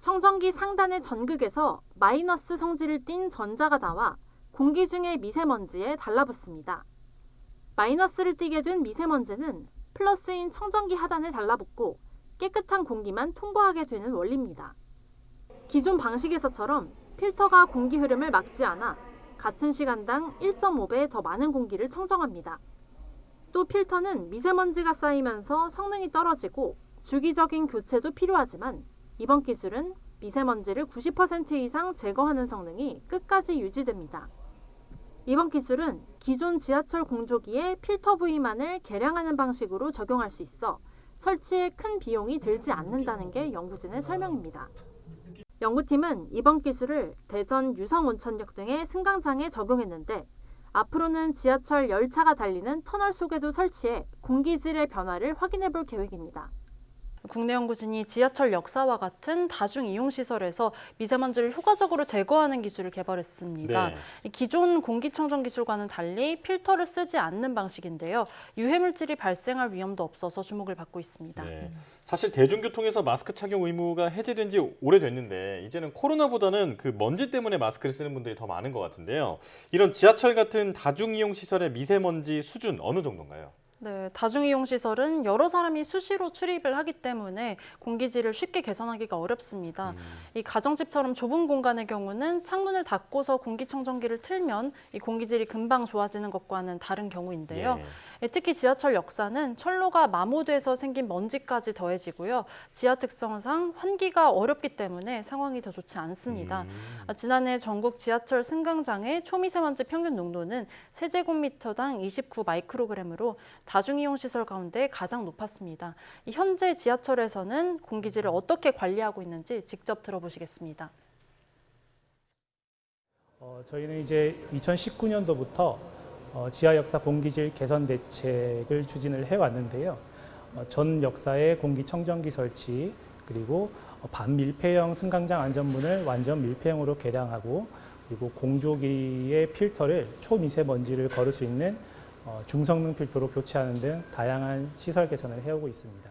청정기 상단의 전극에서 마이너스 성질을 띤 전자가 나와 공기 중의 미세먼지에 달라붙습니다. 마이너스를 띠게 된 미세먼지는 플러스인 청정기 하단에 달라붙고 깨끗한 공기만 통과하게 되는 원리입니다. 기존 방식에서처럼 필터가 공기 흐름을 막지 않아 같은 시간당 1.5배 더 많은 공기를 청정합니다. 또 필터는 미세먼지가 쌓이면서 성능이 떨어지고 주기적인 교체도 필요하지만 이번 기술은 미세먼지를 90% 이상 제거하는 성능이 끝까지 유지됩니다. 이번 기술은 기존 지하철 공조기의 필터 부위만을 개량하는 방식으로 적용할 수 있어 설치에 큰 비용이 들지 않는다는 게 연구진의 설명입니다. 연구팀은 이번 기술을 대전 유성온천역 등의 승강장에 적용했는데 앞으로는 지하철 열차가 달리는 터널 속에도 설치해 공기질의 변화를 확인해 볼 계획입니다. 국내 연구진이 지하철 역사와 같은 다중이용시설에서 미세먼지를 효과적으로 제거하는 기술을 개발했습니다. 네. 기존 공기청정 기술과는 달리 필터를 쓰지 않는 방식인데요. 유해물질이 발생할 위험도 없어서 주목을 받고 있습니다. 네. 사실 대중교통에서 마스크 착용 의무가 해제된 지 오래됐는데 이제는 코로나보다는 그 먼지 때문에 마스크를 쓰는 분들이 더 많은 것 같은데요. 이런 지하철 같은 다중이용시설의 미세먼지 수준 어느 정도인가요? 네, 다중이용시설은 여러 사람이 수시로 출입을 하기 때문에 공기질을 쉽게 개선하기가 어렵습니다. 이 가정집처럼 좁은 공간의 경우는 창문을 닫고서 공기청정기를 틀면 이 공기질이 금방 좋아지는 것과는 다른 경우인데요. 특히 지하철 역사는 철로가 마모돼서 생긴 먼지까지 더해지고요. 지하 특성상 환기가 어렵기 때문에 상황이 더 좋지 않습니다. 지난해 전국 지하철 승강장의 초미세먼지 평균 농도는 세제곱미터당 29 마이크로그램으로 다중이용 시설 가운데 가장 높았습니다. 현재 지하철에서는 공기질을 어떻게 관리하고 있는지 직접 들어보시겠습니다. 저희는 이제 2019년도부터 지하 역사 공기질 개선 대책을 추진을 해왔는데요. 전 역사의 공기청정기 설치, 그리고 반밀폐형 승강장 안전문을 완전 밀폐형으로 개량하고, 그리고 공조기의 필터를 초미세먼지를 걸을 수 있는 중성능 필터로 교체하는 등 다양한 시설 개선을 해오고 있습니다.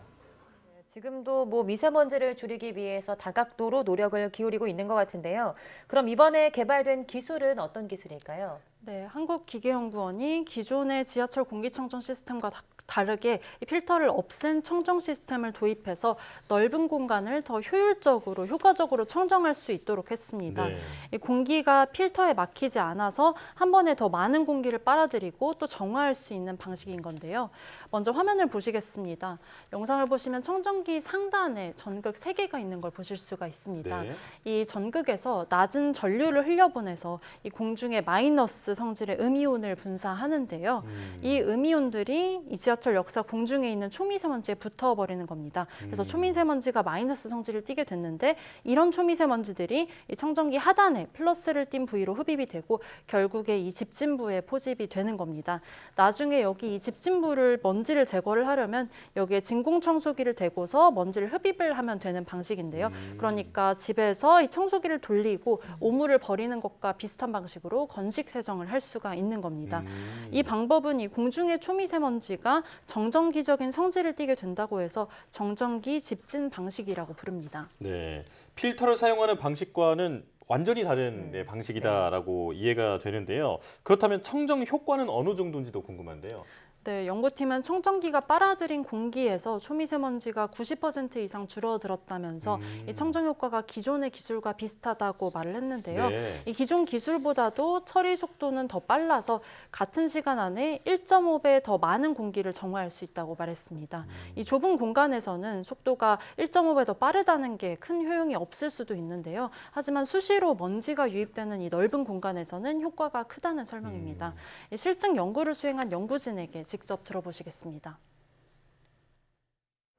지금도 미세먼지를 줄이기 위해서 다각도로 노력을 기울이고 있는 것 같은데요. 그럼 이번에 개발된 기술은 어떤 기술일까요? 네, 한국기계연구원이 기존의 지하철 공기청정 시스템과 다르게 이 필터를 없앤 청정 시스템을 도입해서 넓은 공간을 더 효율적으로, 효과적으로 청정할 수 있도록 했습니다. 네. 이 공기가 필터에 막히지 않아서 한 번에 더 많은 공기를 빨아들이고 또 정화할 수 있는 방식인 건데요. 먼저 화면을 보시겠습니다. 영상을 보시면 청정기 상단에 전극 3개가 있는 걸 보실 수가 있습니다. 네. 이 전극에서 낮은 전류를 흘려보내서 이 공중에 마이너스 성질의 음이온을 분사하는데요. 이 음이온들이 이 지하철 역사 공중에 있는 초미세먼지에 붙어버리는 겁니다. 그래서 초미세먼지가 마이너스 성질을 띠게 됐는데 이런 초미세먼지들이 이 청정기 하단에 플러스를 띤 부위로 흡입이 되고 결국에 이 집진부에 포집이 되는 겁니다. 나중에 여기 이 집진부를 먼지를 제거를 하려면 여기에 진공청소기를 대고서 먼지를 흡입을 하면 되는 방식인데요. 그러니까 집에서 이 청소기를 돌리고 오물을 버리는 것과 비슷한 방식으로 건식 세정을 할 수가 있는 겁니다. 이 방법은 이 공중의 초미세먼지가 정전기적인 성질을 띠게 된다고 해서 정전기 집진 방식이라고 부릅니다. 네, 필터를 사용하는 방식과는 완전히 다른 방식이다라고 이해가 되는데요. 그렇다면 청정 효과는 어느 정도인지도 궁금한데요. 네, 연구팀은 청정기가 빨아들인 공기에서 초미세먼지가 90% 이상 줄어들었다면서 이 청정 효과가 기존의 기술과 비슷하다고 말을 했는데요. 네. 이 기존 기술보다도 처리 속도는 더 빨라서 같은 시간 안에 1.5배 더 많은 공기를 정화할 수 있다고 말했습니다. 이 좁은 공간에서는 속도가 1.5배 더 빠르다는 게 큰 효용이 없을 수도 있는데요. 하지만 수시로 먼지가 유입되는 이 넓은 공간에서는 효과가 크다는 설명입니다. 이 실증 연구를 수행한 연구진에게 직접 들어보시겠습니다.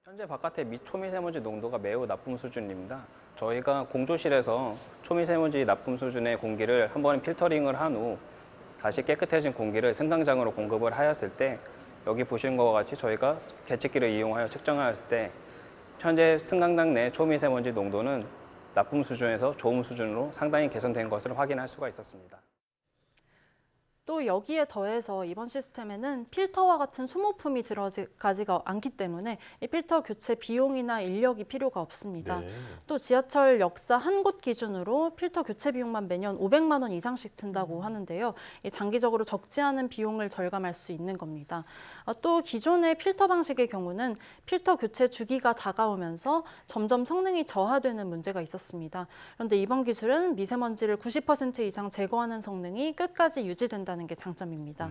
현재 바깥의 초미세먼지 농도가 매우 나쁨 수준입니다. 저희가 공조실에서 초미세먼지 나쁨 수준의 공기를 한 번에 필터링을 한 후 다시 깨끗해진 공기를 승강장으로 공급을 하였을 때 여기 보시는 것과 같이 저희가 계측기를 이용하여 측정하였을 때 현재 승강장 내 초미세먼지 농도는 나쁨 수준에서 좋음 수준으로 상당히 개선된 것을 확인할 수가 있었습니다. 또 여기에 더해서 이번 시스템에는 필터와 같은 소모품이 들어가지가 않기 때문에 이 필터 교체 비용이나 인력이 필요가 없습니다. 네. 또 지하철 역사 한 곳 기준으로 필터 교체 비용만 매년 500만 원 이상씩 든다고 하는데요. 이 장기적으로 적지 않은 비용을 절감할 수 있는 겁니다. 또 기존의 필터 방식의 경우는 필터 교체 주기가 다가오면서 점점 성능이 저하되는 문제가 있었습니다. 그런데 이번 기술은 미세먼지를 90% 이상 제거하는 성능이 끝까지 유지된다는 게 장점입니다.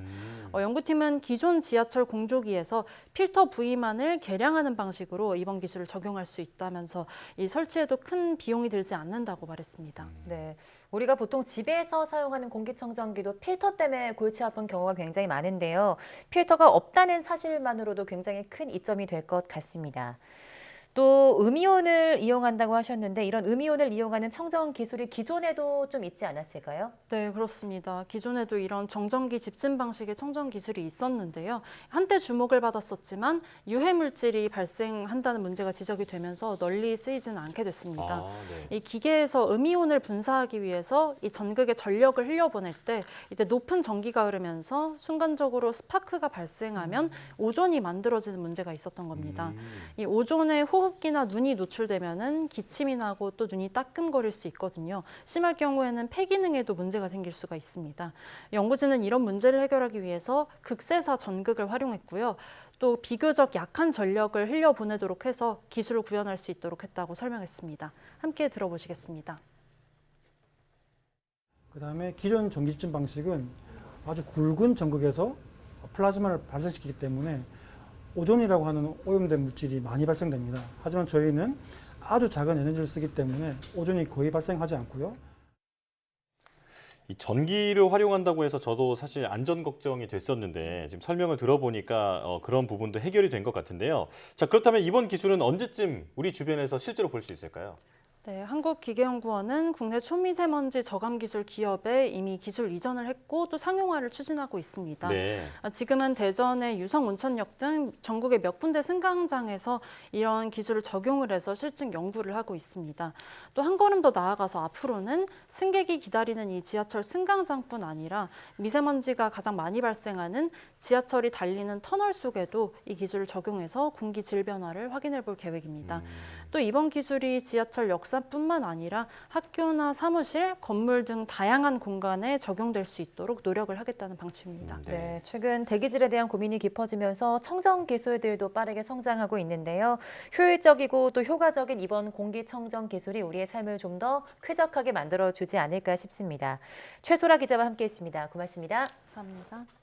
연구팀은 기존 지하철 공조기에서 필터 부위만을 개량하는 방식으로 이번 기술을 적용할 수 있다면서 이 설치에도 큰 비용이 들지 않는다고 말했습니다. 네, 우리가 보통 집에서 사용하는 공기청정기도 필터 때문에 골치 아픈 경우가 굉장히 많은데요. 필터가 없다는 사실만으로도 굉장히 큰 이점이 될 것 같습니다. 또 음이온을 이용한다고 하셨는데 이런 음이온을 이용하는 청정 기술이 기존에도 좀 있지 않았을까요? 네, 그렇습니다. 기존에도 이런 정전기 집진 방식의 청정 기술이 있었는데요. 한때 주목을 받았었지만 유해 물질이 발생한다는 문제가 지적이 되면서 널리 쓰이지는 않게 됐습니다. 네. 이 기계에서 음이온을 분사하기 위해서 이 전극에 전력을 흘려보낼 때 이때 높은 전기가 흐르면서 순간적으로 스파크가 발생하면 오존이 만들어지는 문제가 있었던 겁니다. 이 오존에 호흡기나 눈이 노출되면은 기침이 나고 또 눈이 따끔거릴 수 있거든요. 심할 경우에는 폐 기능에도 문제가 생길 수가 있습니다. 연구진은 이런 문제를 해결하기 위해서 극세사 전극을 활용했고요. 또 비교적 약한 전력을 흘려보내도록 해서 기술을 구현할 수 있도록 했다고 설명했습니다. 함께 들어보시겠습니다. 그다음에 기존 전기집진 방식은 아주 굵은 전극에서 플라즈마를 발생시키기 때문에 오존이라고 하는 오염된 물질이 많이 발생됩니다. 하지만 저희는 아주 작은 에너지를 쓰기 때문에 오존이 거의 발생하지 않고요. 이 전기를 활용한다고 해서 저도 사실 안전 걱정이 됐었는데 지금 설명을 들어보니까 그런 부분도 해결이 된 것 같은데요. 자, 그렇다면 이번 기술은 언제쯤 우리 주변에서 실제로 볼 수 있을까요? 네, 한국기계연구원은 국내 초미세먼지 저감 기술 기업에 이미 기술 이전을 했고 또 상용화를 추진하고 있습니다. 네. 지금은 대전의 유성 온천역 등 전국의 몇 군데 승강장에서 이런 기술을 적용을 해서 실증 연구를 하고 있습니다. 또 한 걸음 더 나아가서 앞으로는 승객이 기다리는 이 지하철 승강장뿐 아니라 미세먼지가 가장 많이 발생하는 지하철이 달리는 터널 속에도 이 기술을 적용해서 공기 질 변화를 확인해 볼 계획입니다. 또 이번 기술이 지하철 역사뿐만 아니라 학교나 사무실, 건물 등 다양한 공간에 적용될 수 있도록 노력을 하겠다는 방침입니다. 네, 최근 대기질에 대한 고민이 깊어지면서 청정 기술들도 빠르게 성장하고 있는데요. 효율적이고 또 효과적인 이번 공기청정 기술이 우리의 삶을 좀 더 쾌적하게 만들어주지 않을까 싶습니다. 최소라 기자와 함께했습니다. 고맙습니다. 감사합니다.